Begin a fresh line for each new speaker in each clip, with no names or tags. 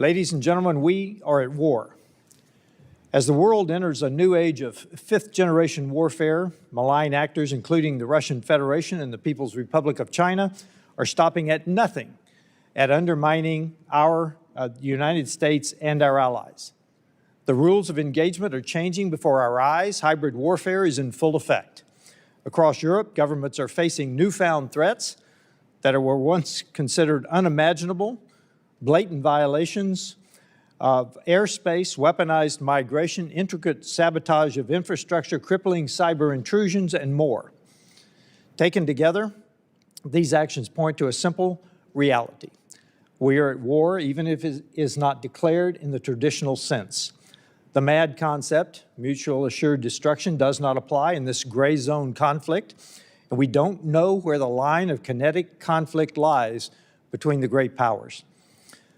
Ladies and gentlemen, we are at war. As the world enters a new age of fifth-generation warfare, malign actors, including the Russian Federation and the People's Republic of China, are stopping at nothing at undermining our United States and our allies. The rules of engagement are changing before our eyes. Hybrid warfare is in full effect. Across Europe, governments are facing newfound threats that were once considered unimaginable, blatant violations of airspace, weaponized migration, intricate sabotage of infrastructure, crippling cyber intrusions, and more. Taken together, these actions point to a simple reality. We are at war, even if it is not declared in the traditional sense. The MAD concept, mutual assured destruction, does not apply in this gray zone conflict, and we don't know where the line of kinetic conflict lies between the great powers.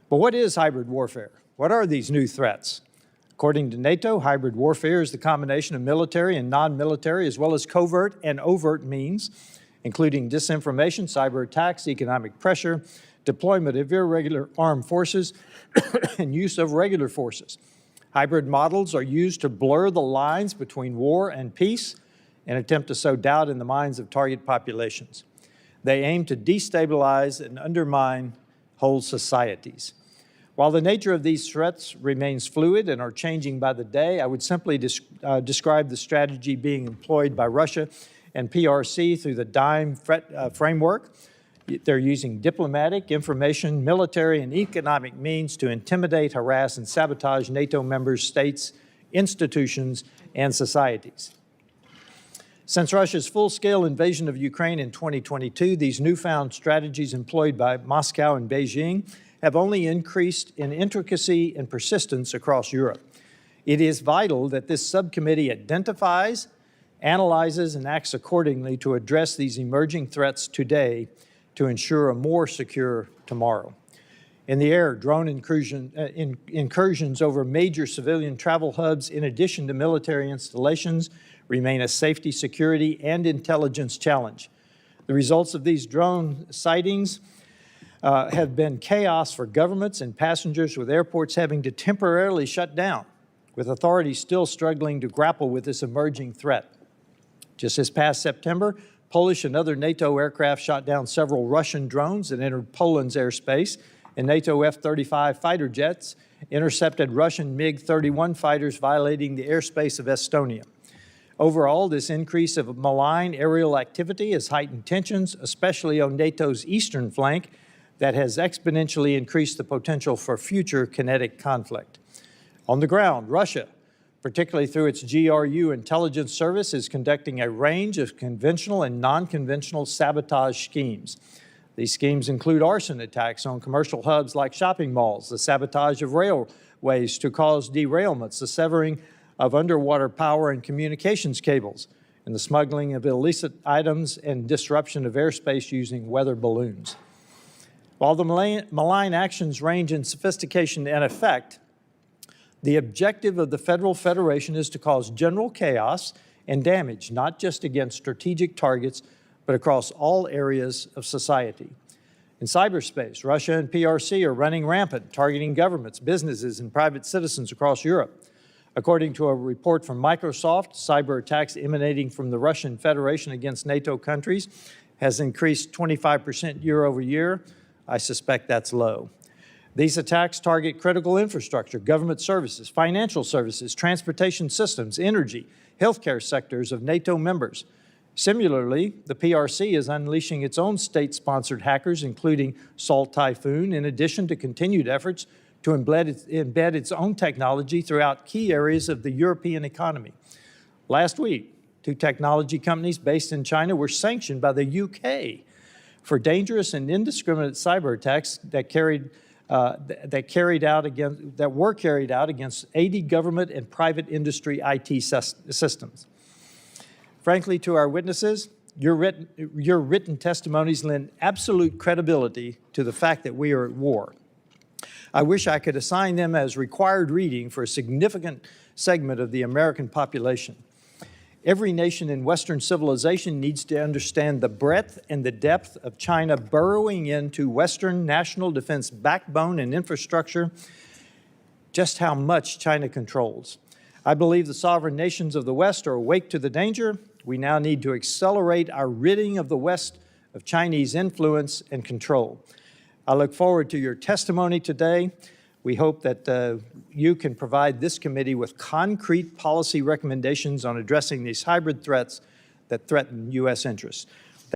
But what is hybrid warfare? What are these new threats? According to NATO, hybrid warfare is the combination of military and non-military, as well as covert and overt means, including disinformation, cyber attacks, economic pressure, deployment of irregular armed forces, and use of regular forces. Hybrid models are used to blur the lines between war and peace and attempt to sow doubt in the minds of target populations. They aim to destabilize and undermine whole societies. While the nature of these threats remains fluid and are changing by the day, I would simply describe the strategy being employed by Russia and PRC through the DIME framework. They're using diplomatic, information, military, and economic means to intimidate, harass, and sabotage NATO member states, institutions, and societies. Since Russia's full-scale invasion of Ukraine in 2022, these newfound strategies employed by Moscow and Beijing have only increased in intricacy and persistence across Europe. It is vital that this subcommittee identifies, analyzes, and acts accordingly to address these emerging threats today to ensure a more secure tomorrow. In the air, drone incursions over major civilian travel hubs, in addition to military installations, remain a safety, security, and intelligence challenge. The results of these drone sightings have been chaos for governments and passengers, with airports having to temporarily shut down, with authorities still struggling to grapple with this emerging threat. Just this past September, Polish and other NATO aircraft shot down several Russian drones that entered Poland's airspace, and NATO F-35 fighter jets intercepted Russian MiG-31 fighters violating the airspace of Estonia. Overall, this increase of malign aerial activity has heightened tensions, especially on NATO's eastern flank, that has exponentially increased the potential for future kinetic conflict. On the ground, Russia, particularly through its GRU intelligence service, is conducting a range of conventional and non-conventional sabotage schemes. These schemes include arson attacks on commercial hubs like shopping malls, the sabotage of railways to cause derailments, the severing of underwater power and communications cables, and the smuggling of illicit items and disruption of airspace using weather balloons. While the malign actions range in sophistication and effect, the objective of the Federal Federation is to cause general chaos and damage, not just against strategic targets, but across all areas of society. In cyberspace, Russia and PRC are running rampant, targeting governments, businesses, and private citizens across Europe. According to a report from Microsoft, cyber attacks emanating from the Russian Federation against NATO countries has increased 25% year over year. I suspect that's low. These attacks target critical infrastructure, government services, financial services, transportation systems, energy, healthcare sectors of NATO members. Similarly, the PRC is unleashing its own state-sponsored hackers, including Salt Typhoon, in addition to continued efforts to embed its own technology throughout key areas of the European economy. Last week, 2 technology companies based in China were sanctioned by the UK for dangerous and indiscriminate cyber attacks that were carried out against 80 government and private industry IT systems. Frankly, to our witnesses, your written testimonies lend absolute credibility to the fact that we are at war. I wish I could assign them as required reading for a significant segment of the American population. Every nation in Western civilization needs to understand the breadth and the depth of China burrowing into Western national defense backbone and infrastructure just how much China controls. I believe the sovereign nations of the West are awake to the danger. We now need to accelerate our ridding of the West of Chinese influence and control. I look forward to your testimony today. We hope that you can provide this committee with concrete policy recommendations on addressing these hybrid threats that threaten U.S. interests.